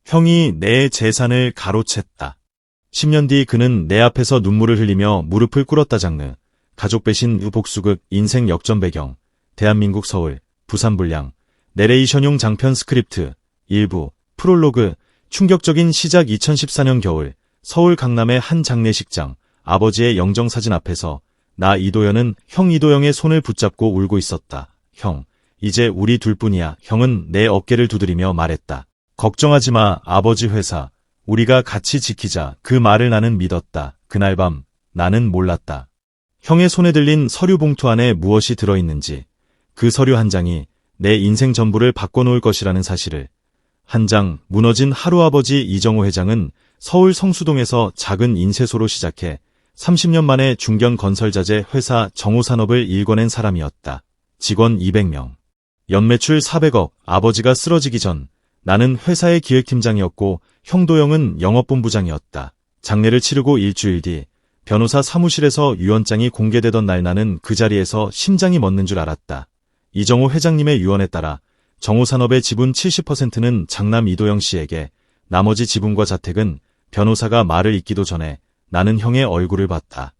형이 내 재산을 가로챘다. 10년 뒤 그는 내 앞에서 눈물을 흘리며 무릎을 꿇었다. 장르, 가족 배신 복수극, 인생 역전 배경, 대한민국 서울, 부산 불량, 내레이션용 장편 스크립트, 일부, 프롤로그, 충격적인 시작. 2014년 겨울, 서울 강남의 한 장례식장, 아버지의 영정사진 앞에서 나 이도현은 형 이도영의 손을 붙잡고 울고 있었다. 형, 이제 우리 둘뿐이야. 형은 내 어깨를 두드리며 말했다. 걱정하지 마, 아버지. 회사, 우리가 같이 지키자. 그 말을 나는 믿었다. 그날 밤, 나는 몰랐다. 형의 손에 들린 서류 봉투 안에 무엇이 들어있는지, 그 서류 한 장이 내 인생 전부를 바꿔놓을 것이라는 사실을. 한 장, 무너진 하루. 아버지 이정호 회장은 서울 성수동에서 작은 인쇄소로 시작해 30년 만에 중견 건설자재 회사 정호산업을 일궈낸 사람이었다. 직원 200명. 연매출 400억. 아버지가 쓰러지기 전 나는 회사의 기획팀장이었고 형 도영은 영업본부장이었다. 장례를 치르고 일주일 뒤 변호사 사무실에서 유언장이 공개되던 날 나는 그 자리에서 심장이 멎는 줄 알았다. 이정호 회장님의 유언에 따라 정호산업의 지분 70%는 장남 이도영 씨에게, 나머지 지분과 자택은 변호사가 말을 잇기도 전에 나는 형의 얼굴을 봤다.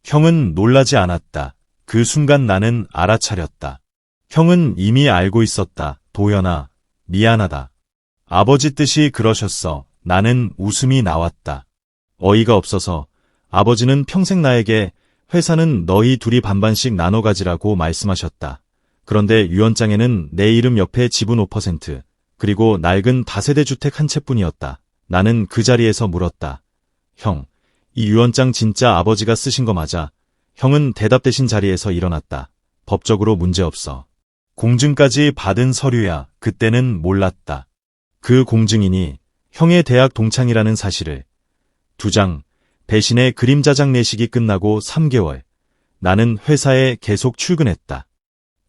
형은 놀라지 않았다. 그 순간 나는 알아차렸다. 형은 이미 알고 있었다. 도연아, 미안하다. 아버지 뜻이 그러셨어. 나는 웃음이 나왔다. 어이가 없어서 아버지는 평생 나에게 회사는 너희 둘이 반반씩 나눠 가지라고 말씀하셨다. 그런데 유언장에는 내 이름 옆에 지분 5%, 그리고 낡은 다세대 주택 한 채뿐이었다. 나는 그 자리에서 물었다. 형, 이 유언장 진짜 아버지가 쓰신 거 맞아? 형은 대답대신 자리에서 일어났다. 법적으로 문제없어. 공증까지 받은 서류야. 그때는 몰랐다. 그 공증인이 형의 대학 동창이라는 사실을. 2장, 배신의 그림자. 장례식이 끝나고 3개월. 나는 회사에 계속 출근했다.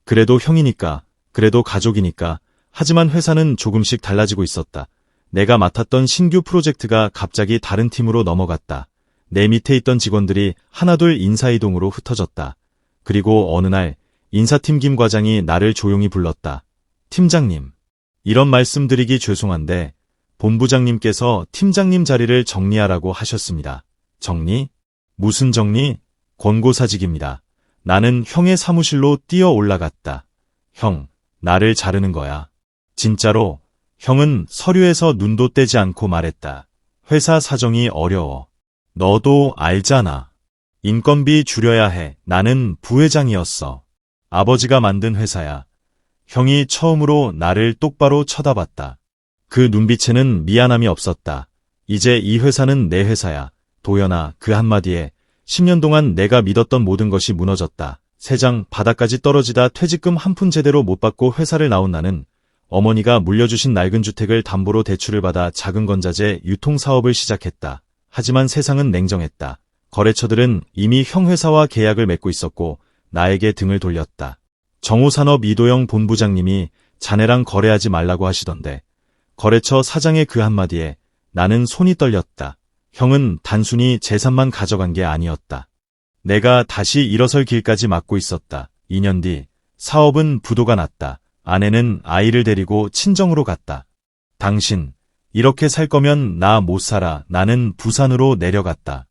그래도 형이니까, 그래도 가족이니까. 하지만 회사는 조금씩 달라지고 있었다. 내가 맡았던 신규 프로젝트가 갑자기 다른 팀으로 넘어갔다. 내 밑에 있던 직원들이 하나둘 인사이동으로 흩어졌다. 그리고 어느 날 인사팀 김 과장이 나를 조용히 불렀다. 팀장님, 이런 말씀드리기 죄송한데 본부장님께서 팀장님 자리를 정리하라고 하셨습니다. 정리? 무슨 정리? 권고사직입니다. 나는 형의 사무실로 뛰어 올라갔다. 형, 나를 자르는 거야. 진짜로. 형은 서류에서 눈도 떼지 않고 말했다. 회사 사정이 어려워. 너도 알잖아. 인건비 줄여야 해. 나는 부회장이었어. 아버지가 만든 회사야. 형이 처음으로 나를 똑바로 쳐다봤다. 그 눈빛에는 미안함이 없었다. 이제 이 회사는 내 회사야. 도연아, 그 한마디에 10년 동안 내가 믿었던 모든 것이 무너졌다. 세장 바닥까지 떨어지다 퇴직금 한 푼 제대로 못 받고 회사를 나온 나는 어머니가 물려주신 낡은 주택을 담보로 대출을 받아 작은 건자재 유통사업을 시작했다. 하지만 세상은 냉정했다. 거래처들은 이미 형 회사와 계약을 맺고 있었고 나에게 등을 돌렸다. 정호산업 이도영 본부장님이 자네랑 거래하지 말라고 하시던데. 거래처 사장의 그 한마디에 나는 손이 떨렸다. 형은 단순히 재산만 가져간 게 아니었다. 내가 다시 일어설 길까지 막고 있었다. 2년 뒤 사업은 부도가 났다. 아내는 아이를 데리고 친정으로 갔다. 당신, 이렇게 살 거면 나 못 살아. 나는 부산으로 내려갔다.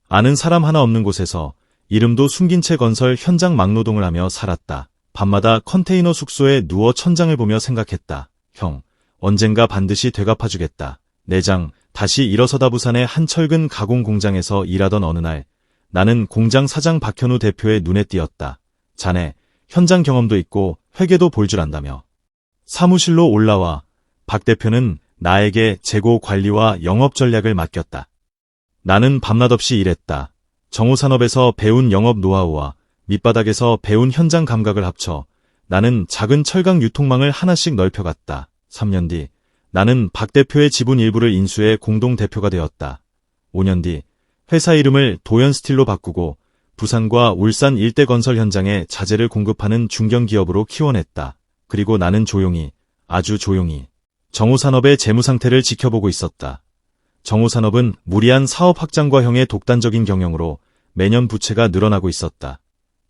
아는 사람 하나 없는 곳에서 이름도 숨긴 채 건설 현장 막노동을 하며 살았다. 밤마다 컨테이너 숙소에 누워 천장을 보며 생각했다. 형, 언젠가 반드시 되갚아주겠다. 내장, 다시 일어서다. 부산의 한 철근 가공 공장에서 일하던 어느 날 나는 공장 사장 박현우 대표의 눈에 띄었다. 자네, 현장 경험도 있고 회계도 볼 줄 안다며. 사무실로 올라와. 박 대표는 나에게 재고 관리와 영업 전략을 맡겼다. 나는 밤낮 없이 일했다. 정호산업에서 배운 영업 노하우와 밑바닥에서 배운 현장 감각을 합쳐 나는 작은 철강 유통망을 하나씩 넓혀갔다. 3년 뒤 나는 박 대표의 지분 일부를 인수해 공동대표가 되었다. 5년 뒤 회사 이름을 도연스틸로 바꾸고 부산과 울산 일대 건설 현장에 자재를 공급하는 중견기업으로 키워냈다. 그리고 나는 조용히, 아주 조용히 정호산업의 재무 상태를 지켜보고 있었다. 정호산업은 무리한 사업 확장과 형의 독단적인 경영으로 매년 부채가 늘어나고 있었다.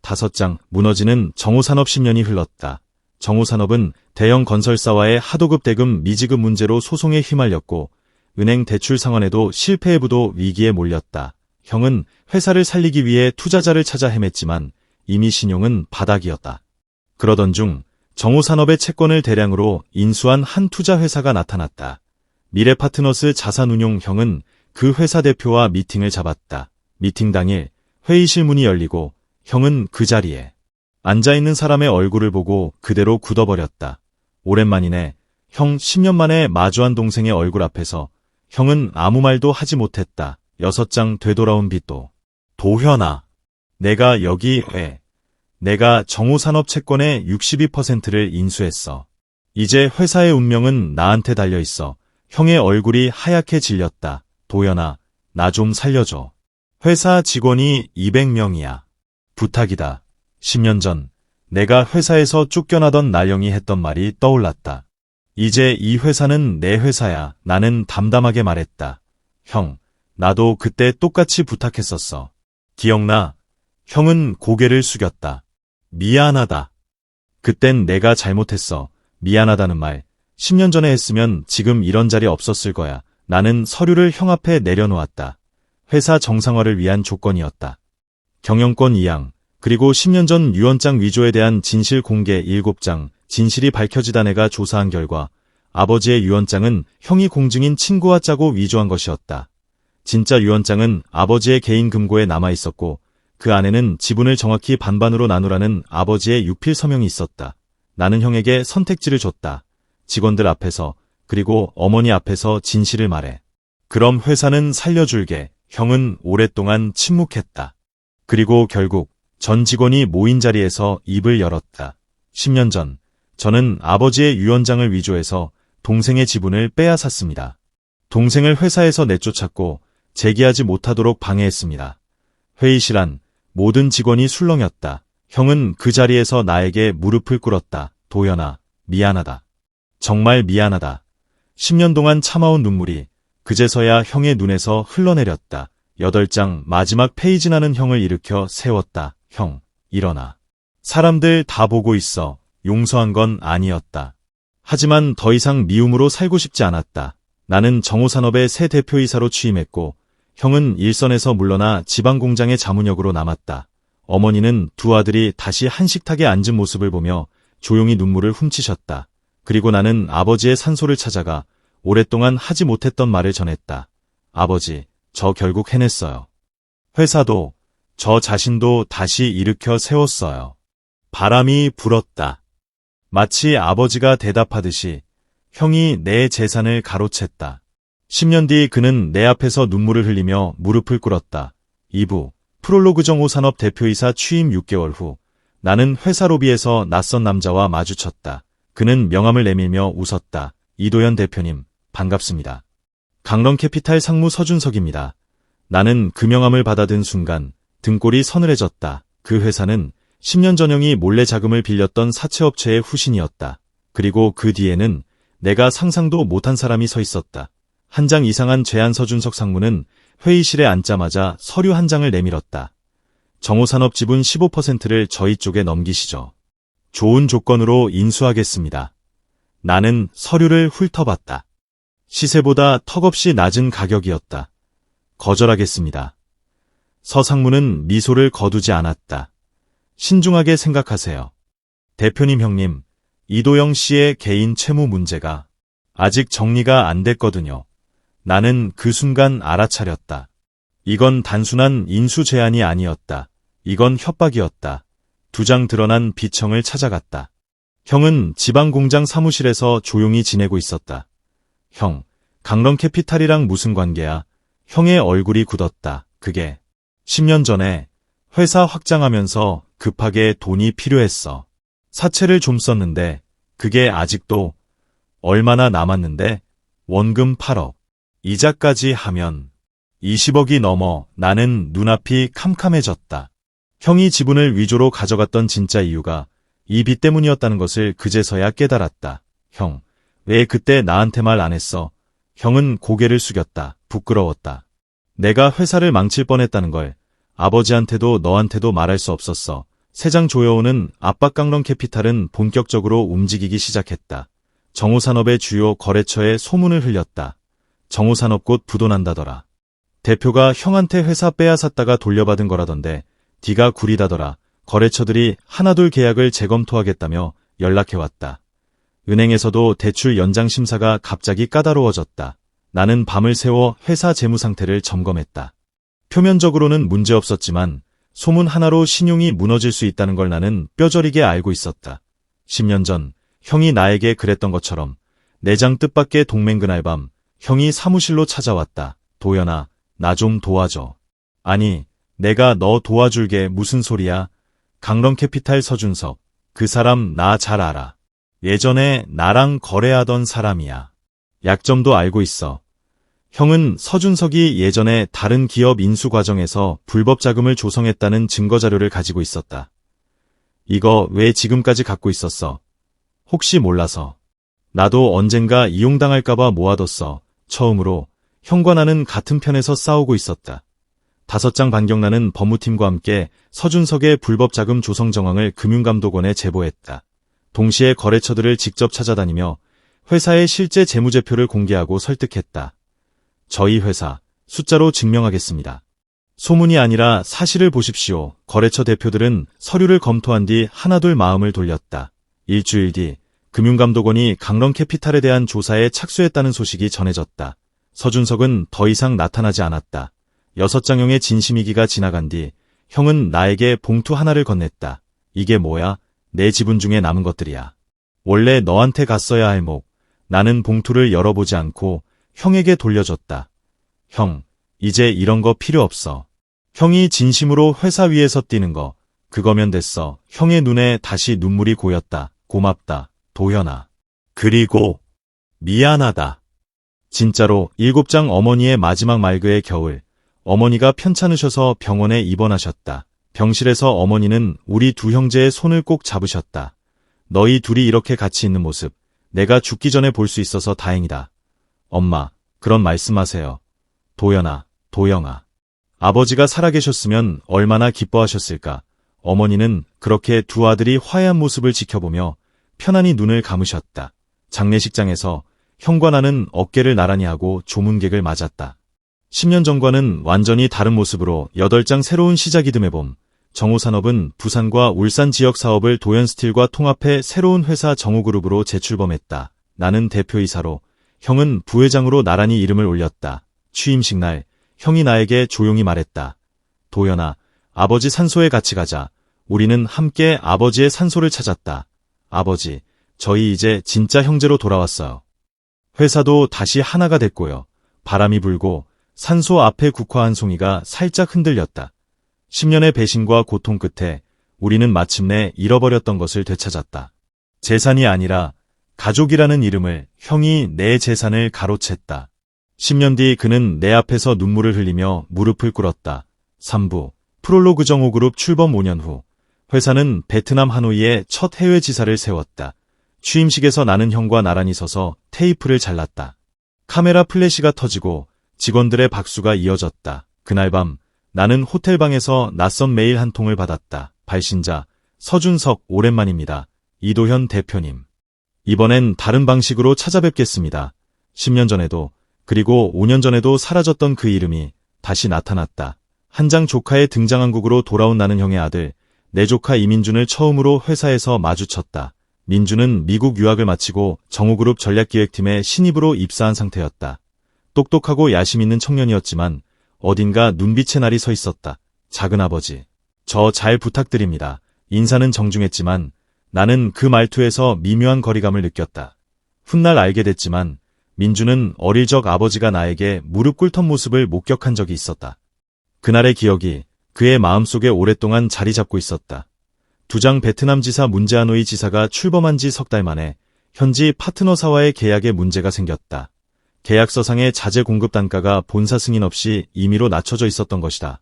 5장, 무너지는 정호산업 10년이 흘렀다. 정호산업은 대형 건설사와의 하도급 대금 미지급 문제로 소송에 휘말렸고 은행 대출 상환에도 실패의 부도 위기에 몰렸다. 형은 회사를 살리기 위해 투자자를 찾아 헤맸지만 이미 신용은 바닥이었다. 그러던 중 정호산업의 채권을 대량으로 인수한 한 투자회사가 나타났다. 미래파트너스 자산운용형은 그 회사 대표와 미팅을 잡았다. 미팅 당일 회의실 문이 열리고 형은 그 자리에 앉아있는 사람의 얼굴을 보고 그대로 굳어버렸다. 오랜만이네. 형 10년 만에 마주한 동생의 얼굴 앞에서 형은 아무 말도 하지 못했다. 6장 되돌아온 빚도. 도현아, 내가 여기 왜? 내가 정호산업 채권의 62%를 인수했어. 이제 회사의 운명은 나한테 달려있어. 형의 얼굴이 하얗게 질렸다. 도연아, 나 좀 살려줘. 회사 직원이 200명이야. 부탁이다. 10년 전 내가 회사에서 쫓겨나던 나영이 했던 말이 떠올랐다. 이제 이 회사는 내 회사야. 나는 담담하게 말했다. 형, 나도 그때 똑같이 부탁했었어. 기억나? 형은 고개를 숙였다. 미안하다. 그땐 내가 잘못했어. 미안하다는 말. 10년 전에 했으면 지금 이런 자리 없었을 거야. 나는 서류를 형 앞에 내려놓았다. 회사 정상화를 위한 조건이었다. 경영권 이양, 그리고 10년 전 유언장 위조에 대한 진실 공개 7장, 진실이 밝혀지다 내가 조사한 결과 아버지의 유언장은 형이 공증인 친구와 짜고 위조한 것이었다. 진짜 유언장은 아버지의 개인 금고에 남아있었고 그 안에는 지분을 정확히 반반으로 나누라는 아버지의 유필 서명이 있었다. 나는 형에게 선택지를 줬다. 직원들 앞에서 그리고 어머니 앞에서 진실을 말해. 그럼 회사는 살려줄게. 형은 오랫동안 침묵했다. 그리고 결국 전 직원이 모인 자리에서 입을 열었다. 10년 전 저는 아버지의 유언장을 위조해서 동생의 지분을 빼앗았습니다. 동생을 회사에서 내쫓았고 재기하지 못하도록 방해했습니다. 회의실 안 모든 직원이 술렁였다. 형은 그 자리에서 나에게 무릎을 꿇었다. 도연아, 미안하다. 정말 미안하다. 10년 동안 참아온 눈물이 그제서야 형의 눈에서 흘러내렸다. 8장 마지막 페이지 나는 형을 일으켜 세웠다. 형, 일어나. 사람들 다 보고 있어. 용서한 건 아니었다. 하지만 더 이상 미움으로 살고 싶지 않았다. 나는 정호산업의 새 대표이사로 취임했고 형은 일선에서 물러나 지방공장의 자문역으로 남았다. 어머니는 두 아들이 다시 한식탁에 앉은 모습을 보며 조용히 눈물을 훔치셨다. 그리고 나는 아버지의 산소를 찾아가 오랫동안 하지 못했던 말을 전했다. 아버지, 저 결국 해냈어요. 회사도 저 자신도 다시 일으켜 세웠어요. 바람이 불었다. 마치 아버지가 대답하듯이 형이 내 재산을 가로챘다. 10년 뒤 그는 내 앞에서 눈물을 흘리며 무릎을 꿇었다. 2부 프롤로그 정호산업 대표이사 취임 6개월 후 나는 회사 로비에서 낯선 남자와 마주쳤다. 그는 명함을 내밀며 웃었다. 이도현 대표님, 반갑습니다. 강런캐피탈 상무 서준석입니다. 나는 그 명함을 받아든 순간 등골이 서늘해졌다. 그 회사는 10년 전 형이 몰래 자금을 빌렸던 사채업체의 후신이었다. 그리고 그 뒤에는 내가 상상도 못한 사람이 서 있었다. 한 장 이상한 제안 서준석 상무는 회의실에 앉자마자 서류 한 장을 내밀었다. 정호산업 지분 15%를 저희 쪽에 넘기시죠. 좋은 조건으로 인수하겠습니다. 나는 서류를 훑어봤다. 시세보다 턱없이 낮은 가격이었다. 거절하겠습니다. 서 상무는 미소를 거두지 않았다. 신중하게 생각하세요. 대표님 형님, 이도영 씨의 개인 채무 문제가 아직 정리가 안 됐거든요. 나는 그 순간 알아차렸다. 이건 단순한 인수 제안이 아니었다. 이건 협박이었다. 두 장 드러난 비청을 찾아갔다. 형은 지방공장 사무실에서 조용히 지내고 있었다. 형, 강런캐피탈이랑 무슨 관계야? 형의 얼굴이 굳었다. 그게 10년 전에 회사 확장하면서 급하게 돈이 필요했어. 사채를 좀 썼는데 그게 아직도 얼마나 남았는데 원금 8억, 이자까지 하면 20억이 넘어. 나는 눈앞이 캄캄해졌다. 형이 지분을 위조로 가져갔던 진짜 이유가 이 빚 때문이었다는 것을 그제서야 깨달았다. 형, 왜 그때 나한테 말 안 했어? 형은 고개를 숙였다. 부끄러웠다. 내가 회사를 망칠 뻔했다는 걸 아버지한테도 너한테도 말할 수 없었어. 세장 조여오는 압박 강런캐피탈은 본격적으로 움직이기 시작했다. 정호산업의 주요 거래처에 소문을 흘렸다. 정호산업곧 부도난다더라. 대표가 형한테 회사 빼앗았다가 돌려받은 거라던데 네가 구리다더라. 거래처들이 하나둘 계약을 재검토하겠다며 연락해왔다. 은행에서도 대출 연장 심사가 갑자기 까다로워졌다. 나는 밤을 새워 회사 재무 상태를 점검했다. 표면적으로는 문제없었지만 소문 하나로 신용이 무너질 수 있다는 걸 나는 뼈저리게 알고 있었다. 10년 전 형이 나에게 그랬던 것처럼 내장 뜻밖의 동맹 그날 밤 형이 사무실로 찾아왔다. 도연아, 나 좀 도와줘. 아니, 내가 너 도와줄게 무슨 소리야? 강런캐피탈 서준석, 그 사람 나 잘 알아. 예전에 나랑 거래하던 사람이야. 약점도 알고 있어. 형은 서준석이 예전에 다른 기업 인수 과정에서 불법 자금을 조성했다는 증거자료를 가지고 있었다. 이거 왜 지금까지 갖고 있었어? 혹시 몰라서. 나도 언젠가 이용당할까봐 모아뒀어. 처음으로 형과 나는 같은 편에서 싸우고 있었다. 5장 반경나는 법무팀과 함께 서준석의 불법 자금 조성 정황을 금융감독원에 제보했다. 동시에 거래처들을 직접 찾아다니며 회사의 실제 재무제표를 공개하고 설득했다. 저희 회사, 숫자로 증명하겠습니다. 소문이 아니라 사실을 보십시오. 거래처 대표들은 서류를 검토한 뒤 하나둘 마음을 돌렸다. 일주일 뒤 금융감독원이 강런캐피탈에 대한 조사에 착수했다는 소식이 전해졌다. 서준석은 더 이상 나타나지 않았다. 6장형의 진심이기가 지나간 뒤 형은 나에게 봉투 하나를 건넸다. 이게 뭐야? 내 지분 중에 남은 것들이야. 원래 너한테 갔어야 할 목. 나는 봉투를 열어보지 않고 형에게 돌려줬다. 형, 이제 이런 거 필요 없어. 형이 진심으로 회사 위에서 뛰는 거, 그거면 됐어. 형의 눈에 다시 눈물이 고였다. 고맙다, 도현아. 그리고 미안하다. 진짜로 7장 어머니의 마지막 말그의 겨울, 어머니가 편찮으셔서 병원에 입원하셨다. 병실에서 어머니는 우리 두 형제의 손을 꼭 잡으셨다. 너희 둘이 이렇게 같이 있는 모습, 내가 죽기 전에 볼 수 있어서 다행이다. 엄마, 그런 말씀하세요. 도연아, 도영아. 아버지가 살아계셨으면 얼마나 기뻐하셨을까. 어머니는 그렇게 두 아들이 화해한 모습을 지켜보며 편안히 눈을 감으셨다. 장례식장에서 형과 나는 어깨를 나란히 하고 조문객을 맞았다. 10년 전과는 완전히 다른 모습으로 8장 새로운 시작이 듬해 봄. 정호산업은 부산과 울산 지역 사업을 도연스틸과 통합해 새로운 회사 정호그룹으로 재출범했다. 나는 대표이사로, 형은 부회장으로 나란히 이름을 올렸다. 취임식 날 형이 나에게 조용히 말했다. 도연아, 아버지 산소에 같이 가자. 우리는 함께 아버지의 산소를 찾았다. 아버지, 저희 이제 진짜 형제로 돌아왔어요. 회사도 다시 하나가 됐고요. 바람이 불고 산소 앞에 국화한 송이가 살짝 흔들렸다. 10년의 배신과 고통 끝에 우리는 마침내 잃어버렸던 것을 되찾았다. 재산이 아니라 가족이라는 이름을, 형이 내 재산을 가로챘다. 10년 뒤 그는 내 앞에서 눈물을 흘리며 무릎을 꿇었다. 3부 프롤로그 정호그룹 출범 5년 후 회사는 베트남 하노이에 첫 해외 지사를 세웠다. 취임식에서 나는 형과 나란히 서서 테이프를 잘랐다. 카메라 플래시가 터지고 직원들의 박수가 이어졌다. 그날 밤 나는 호텔방에서 낯선 메일 한 통을 받았다. 발신자 서준석 오랜만입니다. 이도현 대표님. 이번엔 다른 방식으로 찾아뵙겠습니다. 10년 전에도 그리고 5년 전에도 사라졌던 그 이름이 다시 나타났다. 한장 조카의 등장한국으로 돌아온 나는 형의 아들, 내 조카 이민준을 처음으로 회사에서 마주쳤다. 민준은 미국 유학을 마치고 정호그룹 전략기획팀에 신입으로 입사한 상태였다. 똑똑하고 야심 있는 청년이었지만 어딘가 눈빛의 날이 서 있었다. 작은아버지, 저 잘 부탁드립니다. 인사는 정중했지만 나는 그 말투에서 미묘한 거리감을 느꼈다. 훗날 알게 됐지만 민준은 어릴 적 아버지가 나에게 무릎 꿇던 모습을 목격한 적이 있었다. 그날의 기억이 그의 마음속에 오랫동안 자리 잡고 있었다. 두장 베트남 지사 문제하노이 지사가 출범한 지 석 달 만에 현지 파트너사와의 계약에 문제가 생겼다. 계약서상의 자재 공급 단가가 본사 승인 없이 임의로 낮춰져 있었던 것이다.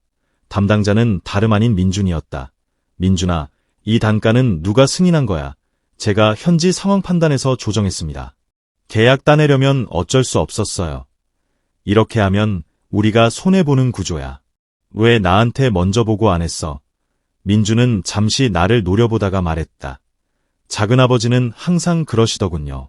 담당자는 다름 아닌 민준이었다. 민준아, 이 단가는 누가 승인한 거야? 제가 현지 상황 판단해서 조정했습니다. 계약 따내려면 어쩔 수 없었어요. 이렇게 하면 우리가 손해보는 구조야. 왜 나한테 먼저 보고 안 했어? 민준은 잠시 나를 노려보다가 말했다. 작은아버지는 항상 그러시더군요.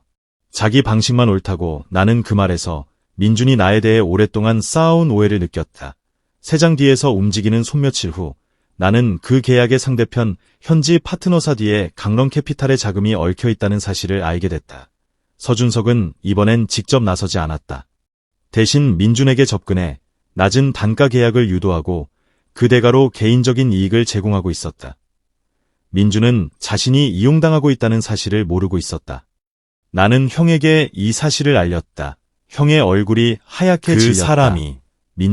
자기 방식만 옳다고. 나는 그 말에서 민준이 나에 대해 오랫동안 쌓아온 오해를 느꼈다. 3장 뒤에서 움직이는 손며칠 후 나는 그 계약의 상대편 현지 파트너사 뒤에 강런캐피탈의 자금이 얽혀 있다는 사실을 알게 됐다. 서준석은 이번엔 직접 나서지 않았다. 대신 민준에게 접근해 낮은 단가 계약을 유도하고 그 대가로 개인적인 이익을 제공하고 있었다. 민준은 자신이 이용당하고 있다는 사실을 모르고 있었다. 나는 형에게 이 사실을 알렸다. 형의 얼굴이 하얗게 질렸다. 그 사람이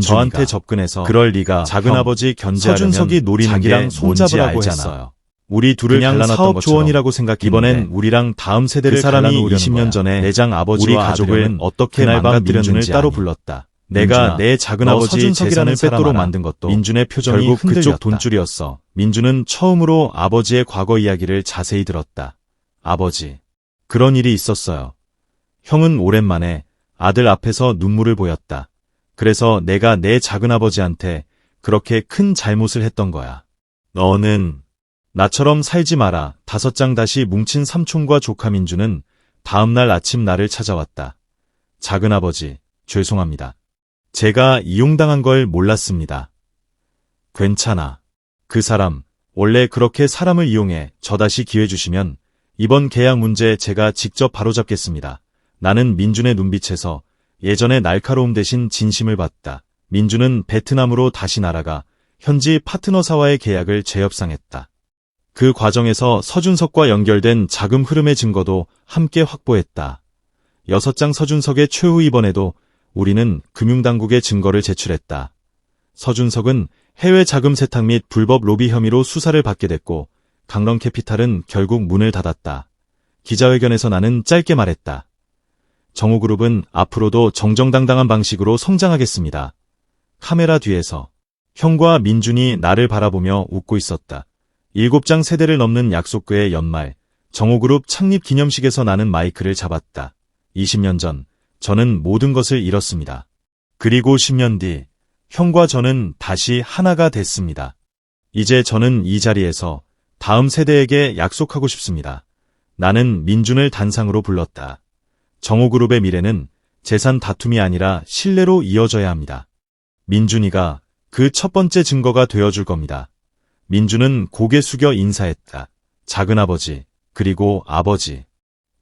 저한테 접근해서 그럴 리가 작은아버지 견제하려면 서준석이 노리는 게 손잡으라고 했어요. 우리 둘을 갈라놨던 사업 조언이라고 생각했는데 이번엔 우리랑 다음 세대를 그 사람이 20년 전에 내장 아버지와 우리 가족을 어떻게 망가뜨렸는지 따로 불렀다. 내가 내 작은아버지 재산을 뺏도록 만든 것도 민준의 표정이 결국 흔들렸다. 그쪽 돈줄이었어. 민준은 처음으로 아버지의 과거 이야기를 자세히 들었다. 아버지, 그런 일이 있었어요. 형은 오랜만에 아들 앞에서 눈물을 보였다. 그래서 내가 내 작은아버지한테 그렇게 큰 잘못을 했던 거야. 너는 나처럼 살지 마라. 5장 다시 뭉친 삼촌과 조카 민준은 다음날 아침 나를 찾아왔다. 작은아버지, 죄송합니다. 제가 이용당한 걸 몰랐습니다. 괜찮아. 그 사람, 원래 그렇게 사람을 이용해 저 다시 기회 주시면 이번 계약 문제 제가 직접 바로잡겠습니다. 나는 민준의 눈빛에서 예전의 날카로움 대신 진심을 봤다. 민준은 베트남으로 다시 날아가 현지 파트너사와의 계약을 재협상했다. 그 과정에서 서준석과 연결된 자금 흐름의 증거도 함께 확보했다. 6장 서준석의 최후 입원에도 우리는 금융당국에 증거를 제출했다. 서준석은 해외 자금 세탁 및 불법 로비 혐의로 수사를 받게 됐고 강런캐피탈은 결국 문을 닫았다. 기자회견에서 나는 짧게 말했다. 정우그룹은 앞으로도 정정당당한 방식으로 성장하겠습니다. 카메라 뒤에서 형과 민준이 나를 바라보며 웃고 있었다. 7장 세대를 넘는 약속교의 연말, 정우그룹 창립 기념식에서 나는 마이크를 잡았다. 20년 전, 저는 모든 것을 잃었습니다. 그리고 10년 뒤, 형과 저는 다시 하나가 됐습니다. 이제 저는 이 자리에서 다음 세대에게 약속하고 싶습니다. 나는 민준을 단상으로 불렀다. 정우그룹의 미래는 재산 다툼이 아니라 신뢰로 이어져야 합니다. 민준이가 그 첫 번째 증거가 되어줄 겁니다. 민준은 고개 숙여 인사했다. 작은아버지, 그리고 아버지.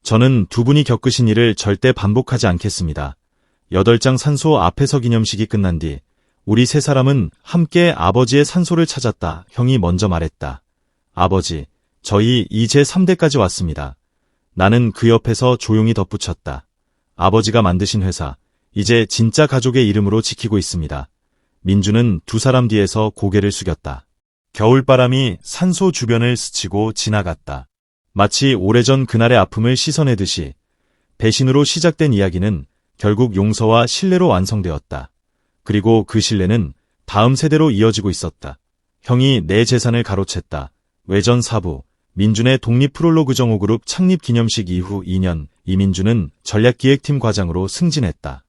저는 두 분이 겪으신 일을 절대 반복하지 않겠습니다. 8장 산소 앞에서 기념식이 끝난 뒤 우리 3사람은 함께 아버지의 산소를 찾았다. 형이 먼저 말했다. 아버지, 저희 이제 3대까지 왔습니다. 나는 그 옆에서 조용히 덧붙였다. 아버지가 만드신 회사, 이제 진짜 가족의 이름으로 지키고 있습니다. 민준은 2사람 뒤에서 고개를 숙였다. 겨울바람이 산소 주변을 스치고 지나갔다. 마치 오래전 그날의 아픔을 씻어내듯이 배신으로 시작된 이야기는 결국 용서와 신뢰로 완성되었다. 그리고 그 신뢰는 다음 세대로 이어지고 있었다. 형이 내 재산을 가로챘다. 외전 사부, 민준의 독립 프롤로그 정우그룹 창립 기념식 이후 2년, 이민준은 전략기획팀 과장으로 승진했다.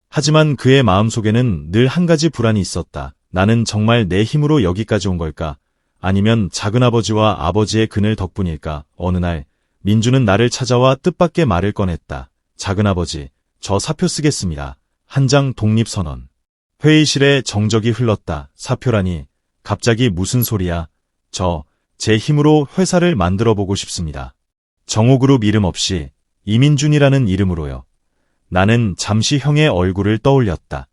하지만 그의 마음속에는 늘 한 가지 불안이 있었다. 나는 정말 내 힘으로 여기까지 온 걸까? 아니면 작은아버지와 아버지의 그늘 덕분일까? 어느 날 민준은 나를 찾아와 뜻밖의 말을 꺼냈다. 작은아버지, 저 사표 쓰겠습니다. 한 장 독립선언. 회의실에 정적이 흘렀다. 사표라니, 갑자기 무슨 소리야? 제 힘으로 회사를 만들어보고 싶습니다. 정우그룹 이름 없이 이민준이라는 이름으로요. 나는 잠시 형의 얼굴을 떠올렸다.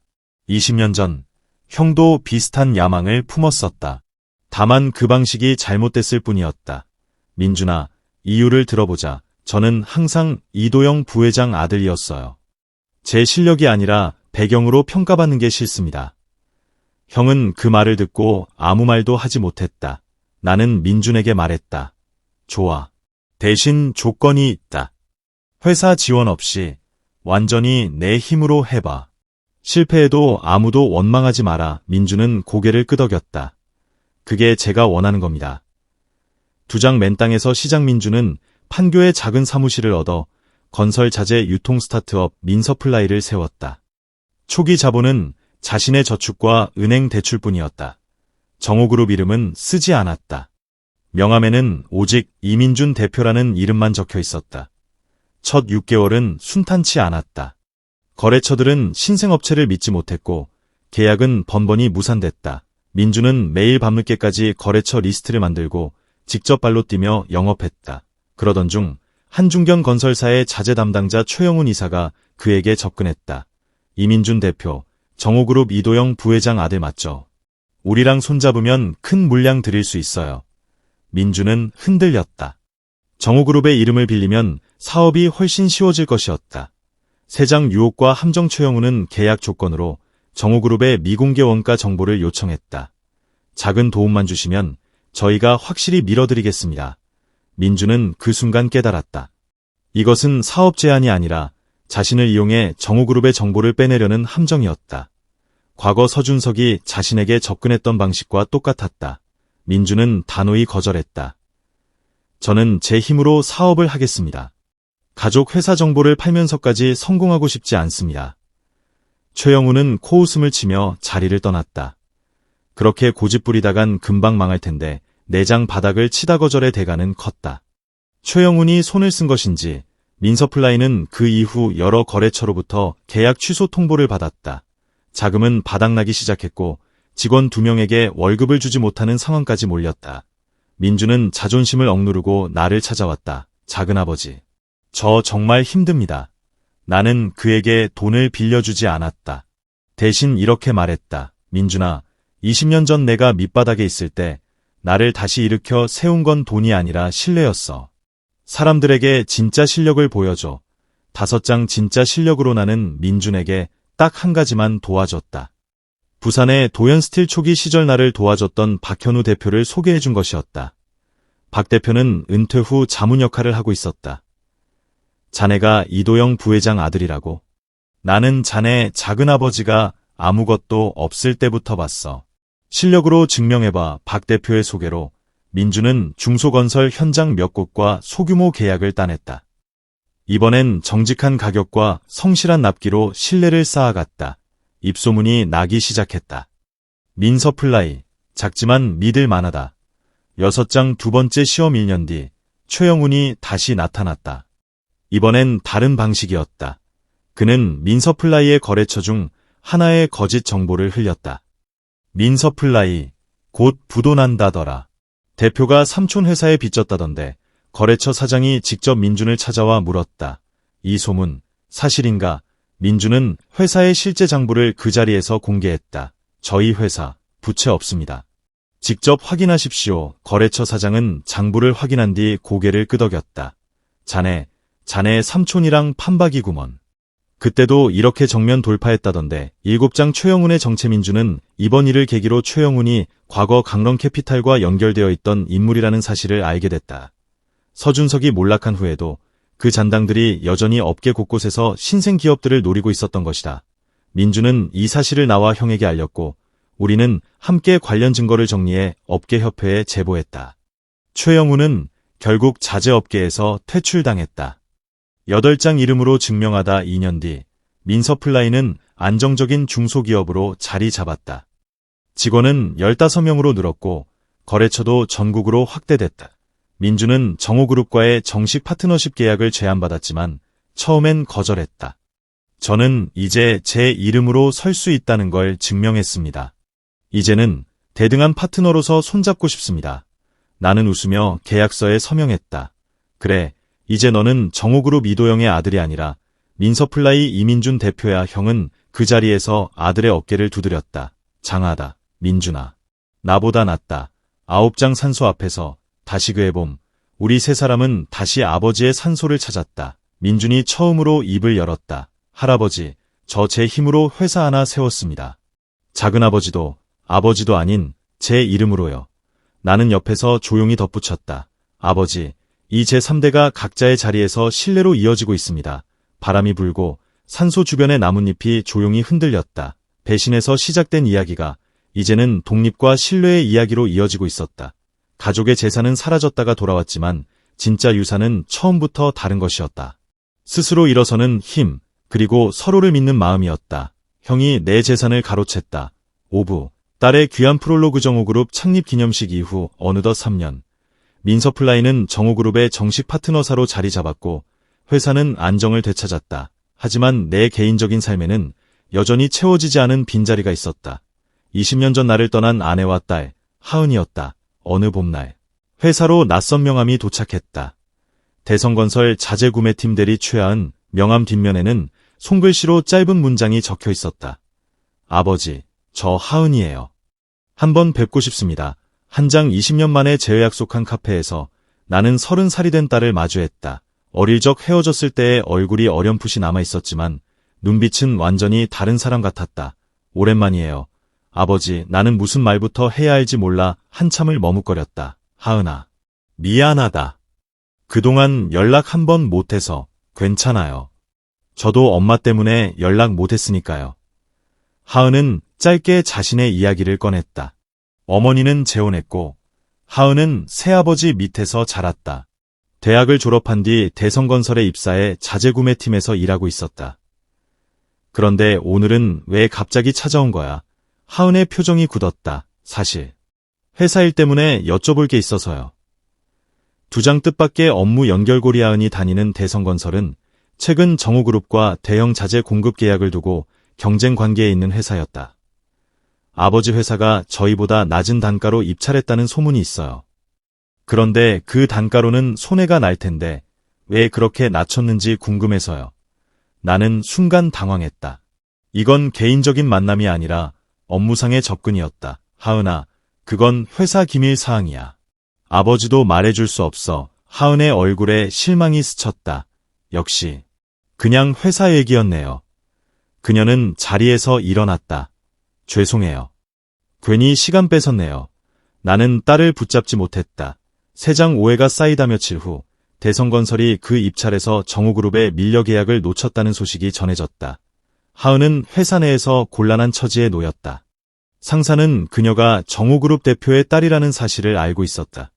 20년 전, 형도 비슷한 야망을 품었었다. 다만 그 방식이 잘못됐을 뿐이었다. 민준아, 이유를 들어보자. 저는 항상 이도영 부회장 아들이었어요. 제 실력이 아니라 배경으로 평가받는 게 싫습니다. 형은 그 말을 듣고 아무 말도 하지 못했다. 나는 민준에게 말했다. 좋아. 대신 조건이 있다. 회사 지원 없이 완전히 내 힘으로 해봐. 실패해도 아무도 원망하지 마라. 민준은 고개를 끄덕였다. 그게 제가 원하는 겁니다. 2장 맨땅에서 시작. 민준은 판교의 작은 사무실을 얻어 건설 자재 유통 스타트업 민서플라이를 세웠다. 초기 자본은 자신의 저축과 은행 대출뿐이었다. 정우그룹 이름은 쓰지 않았다. 명함에는 오직 이민준 대표라는 이름만 적혀 있었다. 첫 6개월은 순탄치 않았다. 거래처들은 신생업체를 믿지 못했고 계약은 번번이 무산됐다. 민주는 매일 밤늦게까지 거래처 리스트를 만들고 직접 발로 뛰며 영업했다. 그러던 중 한중견 건설사의 자재 담당자 최영훈 이사가 그에게 접근했다. 이민준 대표, 정호그룹 이도영 부회장 아들 맞죠? 우리랑 손잡으면 큰 물량 드릴 수 있어요. 민주는 흔들렸다. 정호그룹의 이름을 빌리면 사업이 훨씬 쉬워질 것이었다. 세장 유혹과 함정 최영훈은 계약 조건으로 정호그룹의 미공개 원가 정보를 요청했다. 작은 도움만 주시면 저희가 확실히 밀어드리겠습니다. 민주는 그 순간 깨달았다. 이것은 사업 제안이 아니라 자신을 이용해 정호그룹의 정보를 빼내려는 함정이었다. 과거 서준석이 자신에게 접근했던 방식과 똑같았다. 민주는 단호히 거절했다. 저는 제 힘으로 사업을 하겠습니다. 가족 회사 정보를 팔면서까지 성공하고 싶지 않습니다. 최영훈은 코웃음을 치며 자리를 떠났다. 그렇게 고집부리다간 금방 망할 텐데 내장 바닥을 치다 거절의 대가는 컸다. 최영훈이 손을 쓴 것인지 민서플라이는 그 이후 여러 거래처로부터 계약 취소 통보를 받았다. 자금은 바닥나기 시작했고 직원 2명에게 월급을 주지 못하는 상황까지 몰렸다. 민주는 자존심을 억누르고 나를 찾아왔다. 작은아버지, 저 정말 힘듭니다. 나는 그에게 돈을 빌려주지 않았다. 대신 이렇게 말했다. 민준아, 20년 전 내가 밑바닥에 있을 때 나를 다시 일으켜 세운 건 돈이 아니라 신뢰였어. 사람들에게 진짜 실력을 보여줘. 5장 진짜 실력으로 나는 민준에게 딱 한 가지만 도와줬다. 부산의 도연스틸 초기 시절 나를 도와줬던 박현우 대표를 소개해준 것이었다. 박 대표는 은퇴 후 자문 역할을 하고 있었다. 자네가 이도영 부회장 아들이라고? 나는 자네 작은아버지가 아무것도 없을 때부터 봤어. 실력으로 증명해봐. 박 대표의 소개로 민주는 중소건설 현장 몇 곳과 소규모 계약을 따냈다. 이번엔 정직한 가격과 성실한 납기로 신뢰를 쌓아갔다. 입소문이 나기 시작했다. 민서플라이, 작지만 믿을 만하다. 6장 두 번째 시험 1년 뒤 최영훈이 다시 나타났다. 이번엔 다른 방식이었다. 그는 민서플라이의 거래처 중 하나의 거짓 정보를 흘렸다. 민서플라이, 곧 부도난다더라. 대표가 삼촌 회사에 빚졌다던데 거래처 사장이 직접 민준을 찾아와 물었다. 이 소문 사실인가? 민준은 회사의 실제 장부를 그 자리에서 공개했다. 저희 회사 부채 없습니다. 직접 확인하십시오. 거래처 사장은 장부를 확인한 뒤 고개를 끄덕였다. 자네 삼촌이랑 판박이구먼. 그때도 이렇게 정면 돌파했다던데 7장 최영훈의 정체민주는 이번 일을 계기로 최영훈이 과거 강런캐피탈과 연결되어 있던 인물이라는 사실을 알게 됐다. 서준석이 몰락한 후에도 그 잔당들이 여전히 업계 곳곳에서 신생 기업들을 노리고 있었던 것이다. 민주는 이 사실을 나와 형에게 알렸고 우리는 함께 관련 증거를 정리해 업계협회에 제보했다. 최영훈은 결국 자재업계에서 퇴출당했다. 8장 이름으로 증명하다 2년 뒤 민서플라이는 안정적인 중소기업으로 자리 잡았다. 직원은 15명으로 늘었고 거래처도 전국으로 확대됐다. 민주는 정호그룹과의 정식 파트너십 계약을 제안받았지만 처음엔 거절했다. 저는 이제 제 이름으로 설 수 있다는 걸 증명했습니다. 이제는 대등한 파트너로서 손잡고 싶습니다. 나는 웃으며 계약서에 서명했다. 그래, 이제 너는 정호그룹 이도영의 아들이 아니라 민서플라이 이민준 대표야. 형은 그 자리에서 아들의 어깨를 두드렸다. 장하다, 민준아. 나보다 낫다. 9장 산소 앞에서 다시 그의 봄. 우리 세 사람은 다시 아버지의 산소를 찾았다. 민준이 처음으로 입을 열었다. 할아버지, 저 제 힘으로 회사 하나 세웠습니다. 작은아버지도 아버지도 아닌 제 이름으로요. 나는 옆에서 조용히 덧붙였다. 아버지, 이 제3대가 각자의 자리에서 신뢰로 이어지고 있습니다. 바람이 불고 산소 주변의 나뭇잎이 조용히 흔들렸다. 배신에서 시작된 이야기가 이제는 독립과 신뢰의 이야기로 이어지고 있었다. 가족의 재산은 사라졌다가 돌아왔지만 진짜 유산은 처음부터 다른 것이었다. 스스로 일어서는 힘, 그리고 서로를 믿는 마음이었다. 형이 내 재산을 가로챘다. 오부, 딸의 귀한 프롤로그 정호그룹 창립 기념식 이후 어느덧 3년. 민서플라이는 정호그룹의 정식 파트너사로 자리 잡았고 회사는 안정을 되찾았다. 하지만 내 개인적인 삶에는 여전히 채워지지 않은 빈자리가 있었다. 20년 전 나를 떠난 아내와 딸, 하은이었다. 어느 봄날, 회사로 낯선 명함이 도착했다. 대성건설 자재구매팀 대리 최하은. 명함 뒷면에는 손글씨로 짧은 문장이 적혀 있었다. 아버지, 저 하은이에요. 한번 뵙고 싶습니다. 한 장 20년 만에 재회약속한 카페에서 나는 30살이 된 딸을 마주했다. 어릴 적 헤어졌을 때의 얼굴이 어렴풋이 남아있었지만 눈빛은 완전히 다른 사람 같았다. 오랜만이에요. 아버지, 나는 무슨 말부터 해야 할지 몰라 한참을 머뭇거렸다. 하은아, 미안하다. 그동안 연락 한 번 못해서. 괜찮아요. 저도 엄마 때문에 연락 못했으니까요. 하은은 짧게 자신의 이야기를 꺼냈다. 어머니는 재혼했고 하은은 새아버지 밑에서 자랐다. 대학을 졸업한 뒤 대성건설에 입사해 자재구매팀에서 일하고 있었다. 그런데 오늘은 왜 갑자기 찾아온 거야? 하은의 표정이 굳었다. 사실 회사 일 때문에 여쭤볼 게 있어서요. 두 장 뜻밖의 업무 연결고리. 하은이 다니는 대성건설은 최근 정우그룹과 대형 자재 공급 계약을 두고 경쟁 관계에 있는 회사였다. 아버지 회사가 저희보다 낮은 단가로 입찰했다는 소문이 있어요. 그런데 그 단가로는 손해가 날 텐데 왜 그렇게 낮췄는지 궁금해서요. 나는 순간 당황했다. 이건 개인적인 만남이 아니라 업무상의 접근이었다. 하은아, 그건 회사 기밀 사항이야. 아버지도 말해줄 수 없어. 하은의 얼굴에 실망이 스쳤다. 역시 그냥 회사 얘기였네요. 그녀는 자리에서 일어났다. 죄송해요. 괜히 시간 뺏었네요. 나는 딸을 붙잡지 못했다. 세장 오해가 쌓이다 며칠 후 대성건설이 그 입찰에서 정우그룹의 밀려 계약을 놓쳤다는 소식이 전해졌다. 하은은 회사 내에서 곤란한 처지에 놓였다. 상사는 그녀가 정우그룹 대표의 딸이라는 사실을 알고 있었다.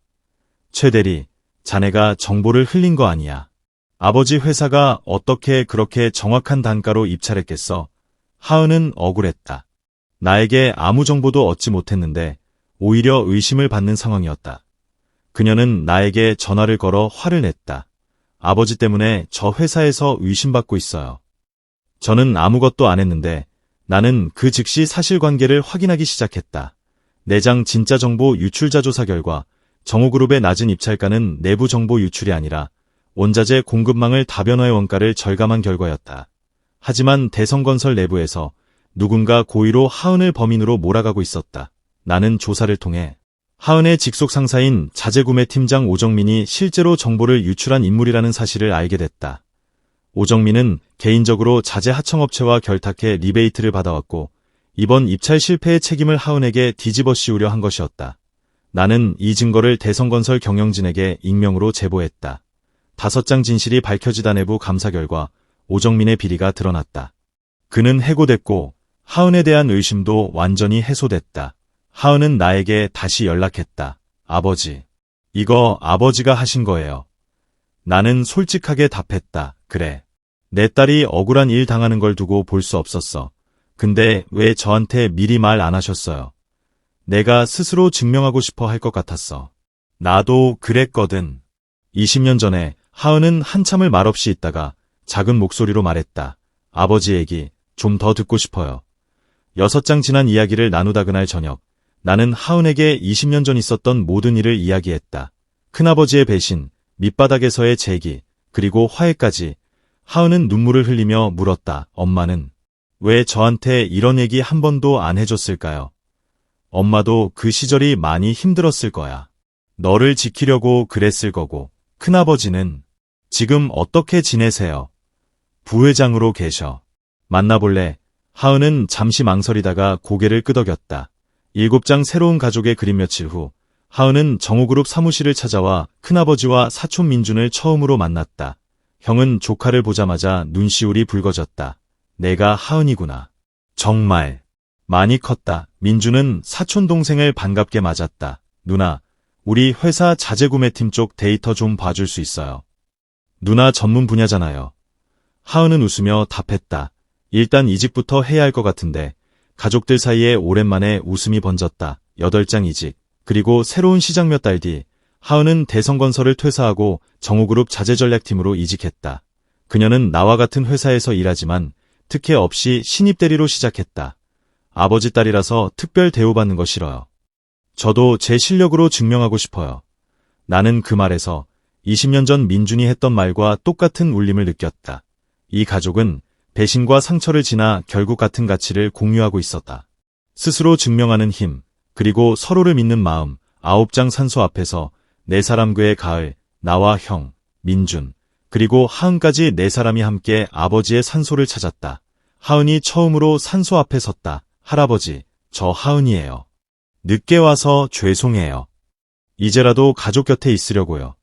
최 대리, 자네가 정보를 흘린 거 아니야. 아버지 회사가 어떻게 그렇게 정확한 단가로 입찰했겠어? 하은은 억울했다. 나에게 아무 정보도 얻지 못했는데 오히려 의심을 받는 상황이었다. 그녀는 나에게 전화를 걸어 화를 냈다. 아버지 때문에 저 회사에서 의심받고 있어요. 저는 아무것도 안 했는데 나는 그 즉시 사실관계를 확인하기 시작했다. 내장 진짜 정보 유출자 조사 결과 정우그룹의 낮은 입찰가는 내부 정보 유출이 아니라 원자재 공급망을 다변화의 원가를 절감한 결과였다. 하지만 대성건설 내부에서 누군가 고의로 하은을 범인으로 몰아가고 있었다. 나는 조사를 통해 하은의 직속 상사인 자재구매팀장 오정민이 실제로 정보를 유출한 인물이라는 사실을 알게 됐다. 오정민은 개인적으로 자재 하청업체와 결탁해 리베이트를 받아왔고 이번 입찰 실패의 책임을 하은에게 뒤집어 씌우려 한 것이었다. 나는 이 증거를 대성건설 경영진에게 익명으로 제보했다. 5장 진실이 밝혀지다 내부 감사 결과 오정민의 비리가 드러났다. 그는 해고됐고 하은에 대한 의심도 완전히 해소됐다. 하은은 나에게 다시 연락했다. 아버지, 이거 아버지가 하신 거예요. 나는 솔직하게 답했다. 그래. 내 딸이 억울한 일 당하는 걸 두고 볼 수 없었어. 근데 왜 저한테 미리 말 안 하셨어요? 내가 스스로 증명하고 싶어 할 것 같았어. 나도 그랬거든. 20년 전에 하은은 한참을 말없이 있다가 작은 목소리로 말했다. 아버지 얘기 좀 더 듣고 싶어요. 6장 지난 이야기를 나누다 그날 저녁, 나는 하은에게 20년 전 있었던 모든 일을 이야기했다. 큰아버지의 배신, 밑바닥에서의 재기, 그리고 화해까지. 하은은 눈물을 흘리며 물었다. 엄마는 왜 저한테 이런 얘기 한 번도 안 해줬을까요? 엄마도 그 시절이 많이 힘들었을 거야. 너를 지키려고 그랬을 거고. 큰아버지는 지금 어떻게 지내세요? 부회장으로 계셔. 만나볼래? 하은은 잠시 망설이다가 고개를 끄덕였다. 7장 새로운 가족의 그림. 며칠 후 하은은 정우그룹 사무실을 찾아와 큰아버지와 사촌 민준을 처음으로 만났다. 형은 조카를 보자마자 눈시울이 붉어졌다. 내가 하은이구나. 정말 많이 컸다. 민준은 사촌 동생을 반갑게 맞았다. 누나, 우리 회사 자재구매팀 쪽 데이터 좀 봐줄 수 있어요. 누나 전문 분야잖아요. 하은은 웃으며 답했다. 일단 이직부터 해야 할 것 같은데. 가족들 사이에 오랜만에 웃음이 번졌다. 8장 이직, 그리고 새로운 시작. 몇 달 뒤 하은은 대성건설을 퇴사하고 정우그룹 자재전략팀으로 이직했다. 그녀는 나와 같은 회사에서 일하지만 특혜 없이 신입 대리로 시작했다. 아버지 딸이라서 특별 대우받는 거 싫어요. 저도 제 실력으로 증명하고 싶어요. 나는 그 말에서 20년 전 민준이 했던 말과 똑같은 울림을 느꼈다. 이 가족은 배신과 상처를 지나 결국 같은 가치를 공유하고 있었다. 스스로 증명하는 힘, 그리고 서로를 믿는 마음, 9장 산소 앞에서 네 사람 그의 가을, 나와 형, 민준, 그리고 하은까지 네 사람이 함께 아버지의 산소를 찾았다. 하은이 처음으로 산소 앞에 섰다. 할아버지, 저 하은이에요. 늦게 와서 죄송해요. 이제라도 가족 곁에 있으려고요.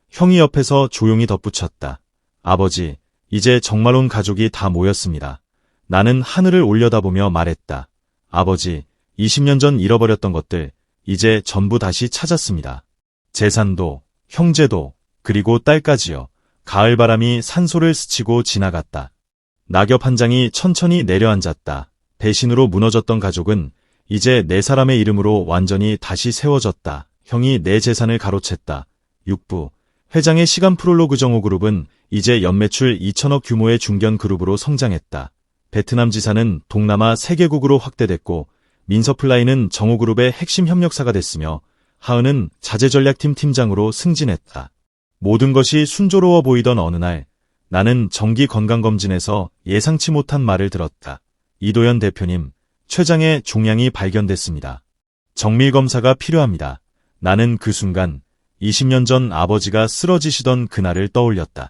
형이 옆에서 조용히 덧붙였다. 아버지, 이제 정말 온 가족이 다 모였습니다. 나는 하늘을 올려다보며 말했다. 아버지, 20년 전 잃어버렸던 것들, 이제 전부 다시 찾았습니다. 재산도, 형제도, 그리고 딸까지요. 가을바람이 산소를 스치고 지나갔다. 낙엽 한 장이 천천히 내려앉았다. 배신으로 무너졌던 가족은 이제 네 사람의 이름으로 완전히 다시 세워졌다. 형이 내 재산을 가로챘다. 6부. 회장의 시간 프롤로그 정호그룹은 이제 연매출 2천억 규모의 중견 그룹으로 성장했다. 베트남 지사는 동남아 3개국으로 확대됐고 민서플라이는 정호그룹의 핵심 협력사가 됐으며 하은은 자재전략팀 팀장으로 승진했다. 모든 것이 순조로워 보이던 어느 날 나는 정기 건강검진에서 예상치 못한 말을 들었다. 이도현 대표님, 췌장의 종양이 발견됐습니다. 정밀검사가 필요합니다. 나는 그 순간 20년 전 아버지가 쓰러지시던 그날을 떠올렸다.